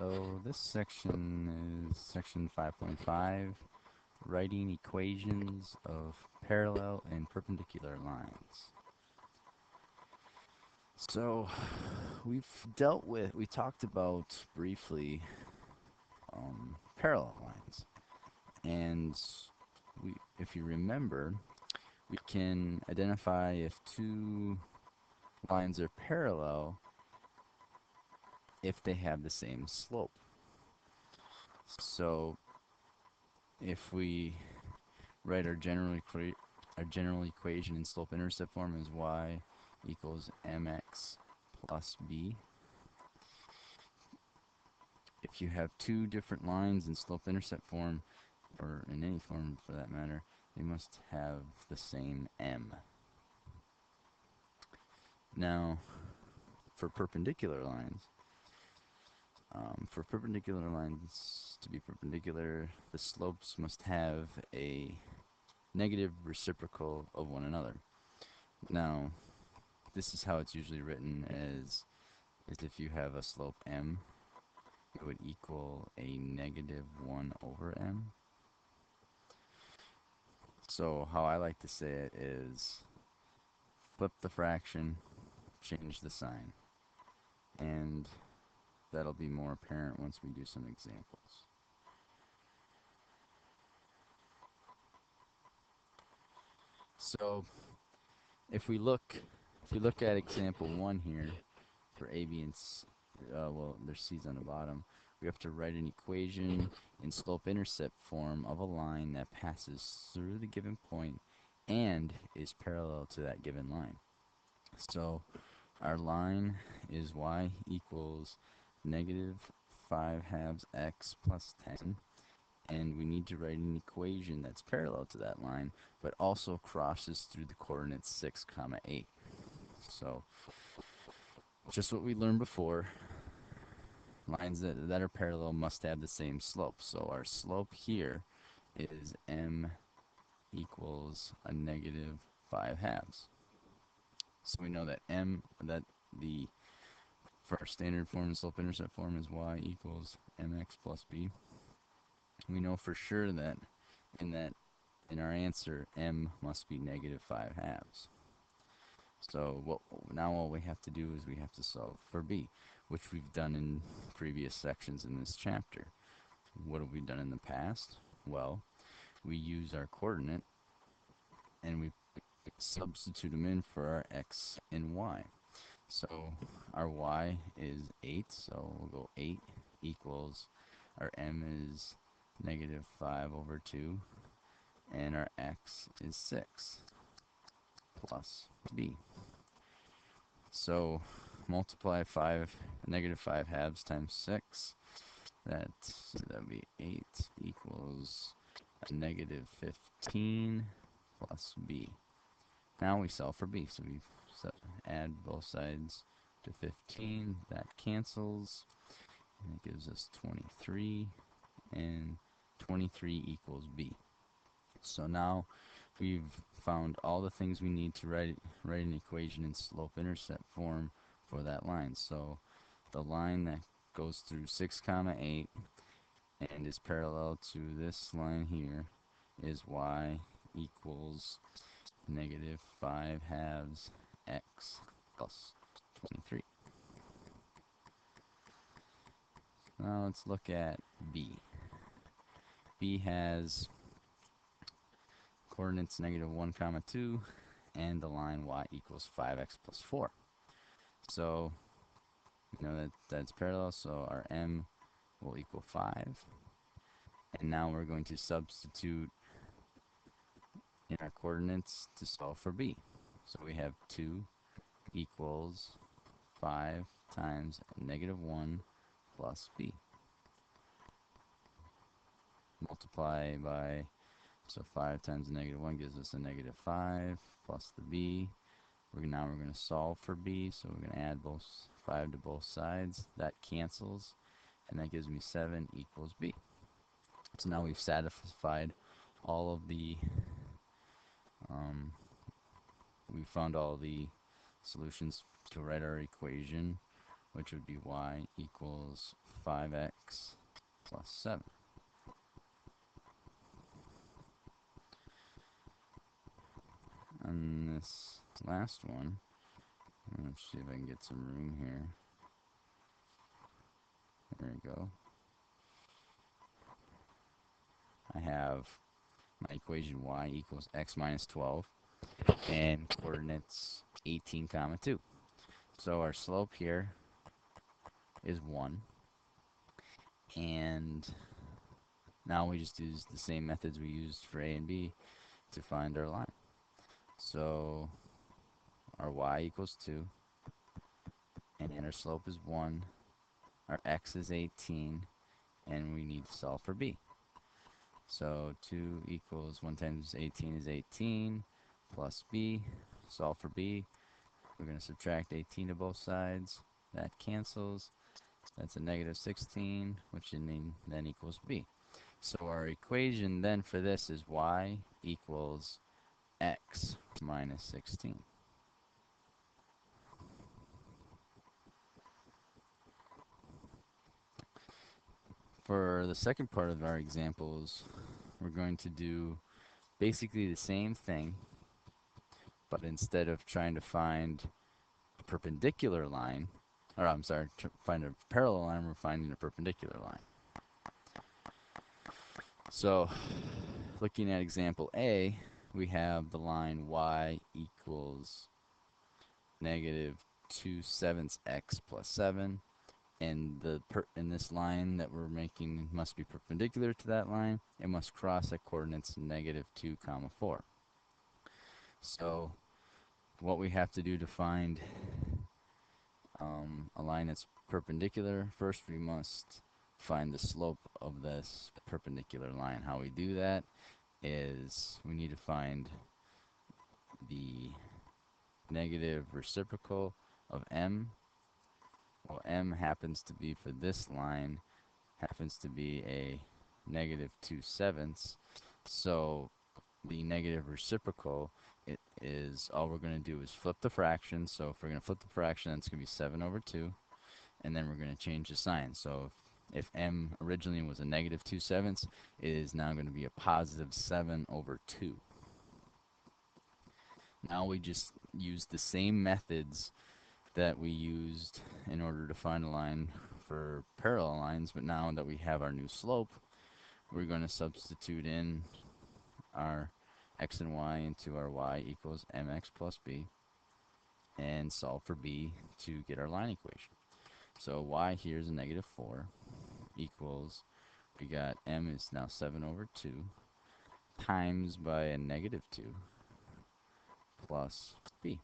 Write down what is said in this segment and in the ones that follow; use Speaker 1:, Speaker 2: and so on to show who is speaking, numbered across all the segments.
Speaker 1: So this section is section 5.5, writing equations of parallel and perpendicular lines. So we talked about briefly parallel lines, and if you remember, we can identify if two lines are parallel if they have the same slope. So if we write our general equation in slope-intercept form is y equals mx plus b. If you have two different lines in slope-intercept form, or in any form for that matter, they must have the same m. Now, for perpendicular lines, to be perpendicular, the slopes must have a negative reciprocal of one another. Now, this is how it's usually written as if you have a slope m, it would equal a negative 1 over m. So how I like to say it is flip the fraction, change the sign. And that'll be more apparent once we do some examples. So if we look at example 1 here for A, B, and C, well, there's C's on the bottom. We have to write an equation in slope-intercept form of a line that passes through the given point and is parallel to that given line. So our line is y equals negative 5 halves x plus 10, and we need to write an equation that's parallel to that line, but also crosses through the coordinates 6, 8. So just what we learned before, lines that are parallel must have the same slope. So our slope here is m equals a negative 5 halves. So we know that for our standard form and slope-intercept form is y equals mx plus b. We know for sure that in our answer, m must be negative 5 halves. So now all we have to do is we have to solve for b, which we've done in previous sections in this chapter. What have we done in the past? Well, we use our coordinate and we substitute them in for our x and y. So our y is 8, so we'll go 8 equals, our m is negative 5 over 2, and our x is 6 plus b. So multiply negative 5 halves times 6. That would be 8 equals a negative 15 plus b. Now we solve for b. So we add both sides to 15. That cancels. And it gives us 23. And 23 equals b. So now we've found all the things we need to write an equation in slope-intercept form for that line. So the line that goes through 6, 8 and is parallel to this line here is y equals negative 5 halves x plus 23. Now let's look at b. b has coordinates negative 1, 2, and the line y equals 5x plus 4. So you know that's parallel, so our m will equal 5. And now we're going to substitute in our coordinates to solve for b. So we have 2 equals 5 times negative 1 plus b. Multiply by, so 5 times negative 1 gives us a negative 5 plus the b. Now we're going to solve for b, so we're going to add both 5 to both sides. That cancels, and that gives me 7 equals b. So now we've satisfied all of the, we found all the solutions to write our equation which would be y equals 5x plus 7. On this last one, let's see if I can get some room here. There we go. I have my equation y equals x minus 12 and coordinates 18, comma 2. So our slope here is 1. And now we just use the same methods we used for a and b to find our line. So our y equals 2, and our slope is 1. Our x is 18, and we need to solve for b. So 2 equals 1 times 18 is 18, plus b. Solve for b. We're going to subtract 18 to both sides. That cancels. That's a negative 16, which then equals b. So our equation then for this is y equals x minus 16. For the second part of our examples, we're going to do basically the same thing, but instead of trying to find a perpendicular line, or I'm sorry, to find a parallel line, we're finding a perpendicular line. So looking at example A, we have the line y equals negative 2/7 x plus 7, and this line that we're making must be perpendicular to that line. It must cross at coordinates negative 2, comma 4. So what we have to do to find a line that's perpendicular, first we must find the slope of this perpendicular line. How we do that is we need to find the negative reciprocal of m. Well, m happens to be, for this line, happens to be a negative 2/7. So the negative reciprocal, it is, all we're going to do is flip the fraction. So if we're going to flip the fraction, then it's going to be 7 over 2. And then we're going to change the sign. So if m originally was a negative 2/7, it is now going to be a positive 7 over 2. Now we just use the same methods that we used in order to find a line for parallel lines, but now that we have our new slope, we're going to substitute in our x and y into our y equals mx plus b and solve for b to get our line equation. So y here is a negative 4 equals, we got m is now 7 over 2 times by a negative 2 plus b.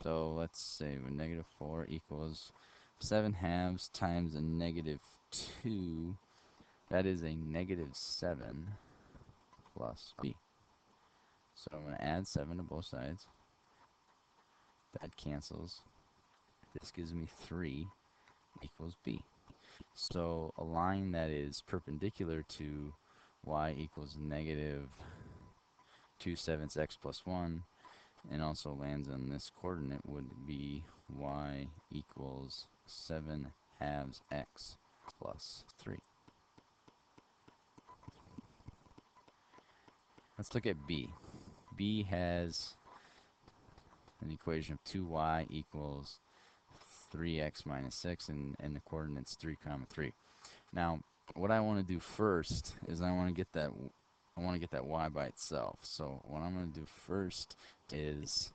Speaker 1: So let's say negative 4 equals 7/2 times a negative 2. That is a negative 7 plus b. So I'm going to add 7 to both sides. That cancels. This gives me 3 equals b. So a line that is perpendicular to y equals negative 2/7 x plus 1 and also lands on this coordinate would be y equals 7/2 x plus 3. Let's look at b. b has an equation of 2y equals 3x minus 6, and the coordinates 3, comma 3. Now, what I want to do first is I want to get that y by itself. So what I'm going to do first is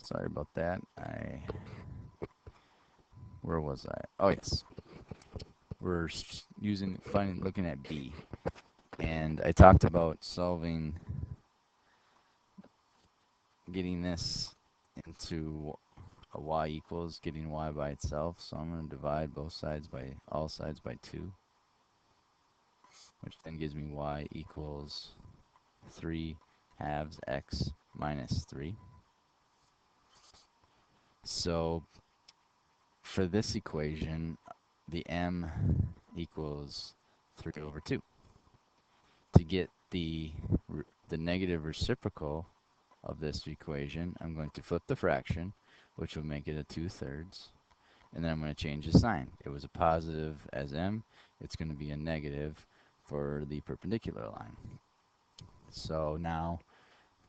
Speaker 1: sorry about that. Where was I? Oh yes, we're looking at b, and I talked about getting this into a y equals getting y by itself. So I'm going to divide all sides by 2, which then gives me y equals 3/2 x minus 3. So for this equation, the m equals 3 over 2. To get the negative reciprocal of this equation, I'm going to flip the fraction, which will make it a 2/3, and then I'm going to change the sign. It was a positive as m, it's going to be a negative for the perpendicular line. So now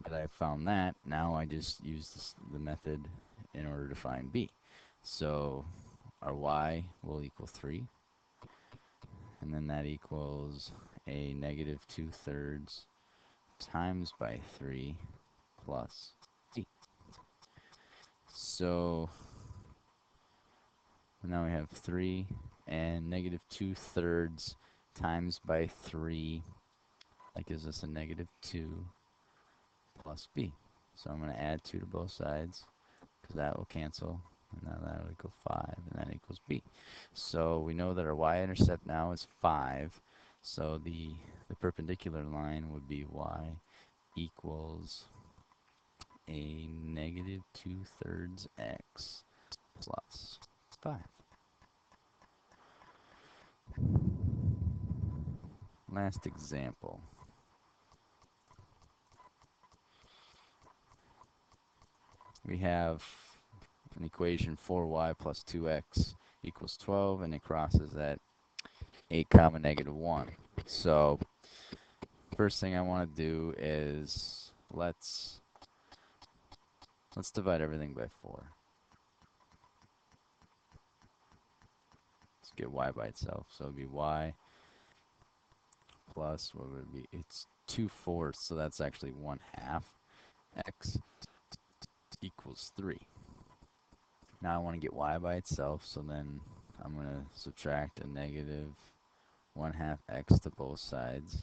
Speaker 1: that I've found that, now I just use the method in order to find b. So our y will equal 3, and then that equals a negative 2/3 times by 3 plus d. So now we have 3 and negative 2/3 times by 3. That gives us a negative 2 plus b. So I'm going to add 2 to both sides because that will cancel. And now that will equal 5, and that equals b. So we know that our y-intercept now is 5. So the perpendicular line would be y equals a negative 2/3 x plus 5. Last example. We have an equation 4y plus 2x equals 12, and it crosses at 8 comma negative 1. So first thing I want to do is let's divide everything by 4. Let's get y by itself. So it would be y plus, what would it be? It's 2/4, so that's actually 1/2 x equals 3. Now I want to get y by itself, so then I'm going to subtract a negative 1/2 x to both sides,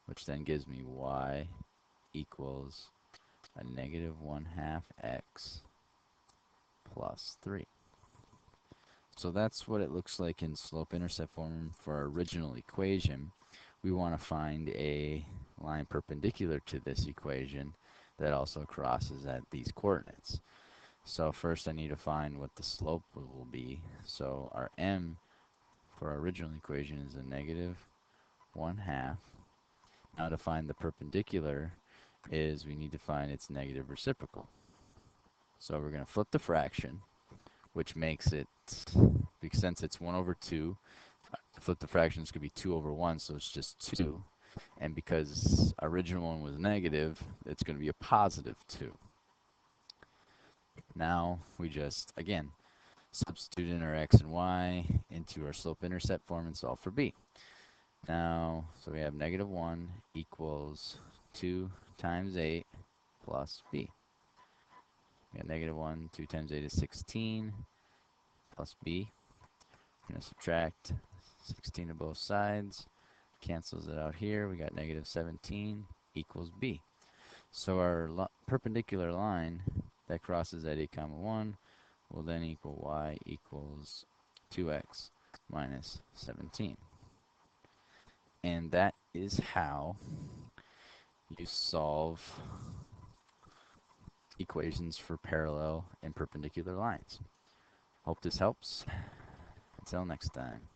Speaker 1: which then gives me y equals a negative 1/2 x plus 3. So that's what it looks like in slope-intercept form for our original equation. We want to find a line perpendicular to this equation that also crosses at these coordinates. So first I need to find what the slope will be. So our m for our original equation is a negative 1/2. Now to find the perpendicular is we need to find its negative reciprocal. So we're going to flip the fraction, which makes it, because since it's 1/2, to flip the fraction is going to be 2/1, so it's just 2. And because our original one was negative, it's going to be a positive 2. Now we just, again, substitute in our x and y into our slope-intercept form and solve for b. Now, so we have negative 1 equals 2 times 8 plus b. We got negative 1, 2 times 8 is 16, plus b. We're going to subtract 16 to both sides. Cancels it out here. We got negative 17 equals b. So our perpendicular line that crosses at 8 comma 1 will then equal y equals 2x minus 17. And that is how you solve equations for parallel and perpendicular lines. Hope this helps. Until next time.